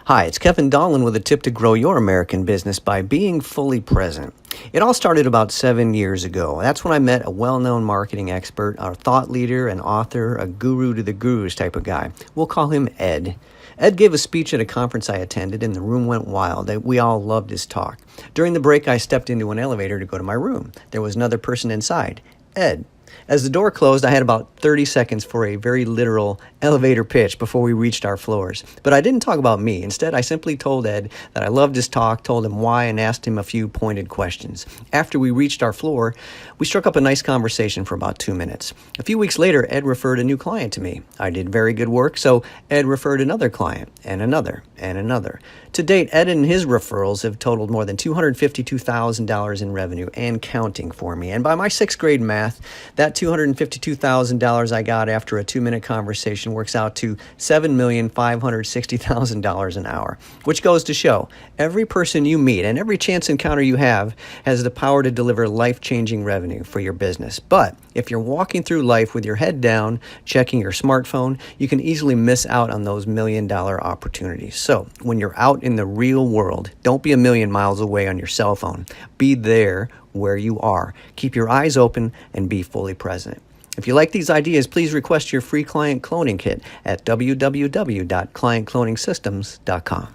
Hi, it's Kevin Dolan with a tip to grow your American business by being fully present. It all started about 7 years ago. That's when I met a well known marketing expert, a thought leader, an author, a guru to the gurus type of guy. We'll call him Ed. Ed gave a speech at a conference I attended, and the room went wild. We all loved his talk. During the break, I stepped into an elevator to go to my room. There was another person inside, Ed. As the door closed, I had about 30 seconds for a very literal elevator pitch before we reached our floors. But I didn't talk about me. Instead, I simply told Ed that I loved his talk, told him why, and asked him a few pointed questions. After we reached our floor, we struck up a nice conversation for about 2 minutes. A few weeks later, Ed referred a new client to me. I did very good work, so Ed referred another client, and another, and another. To date, Ed and his referrals have totaled more than $252,000 in revenue and counting for me. And by my sixth grade math, that $252,000 I got after a 2-minute conversation works out to $7,560,000 an hour, which goes to show every person you meet and every chance encounter you have has the power to deliver life-changing revenue for your business. But if you're walking through life with your head down, checking your smartphone, you can easily miss out on those million-dollar opportunities. So when you're out in the real world, don't be a million miles away on your cell phone. Be there where you are. Keep your eyes open and be fully present. If you like these ideas, please request your free client cloning kit at www.clientcloningsystems.com.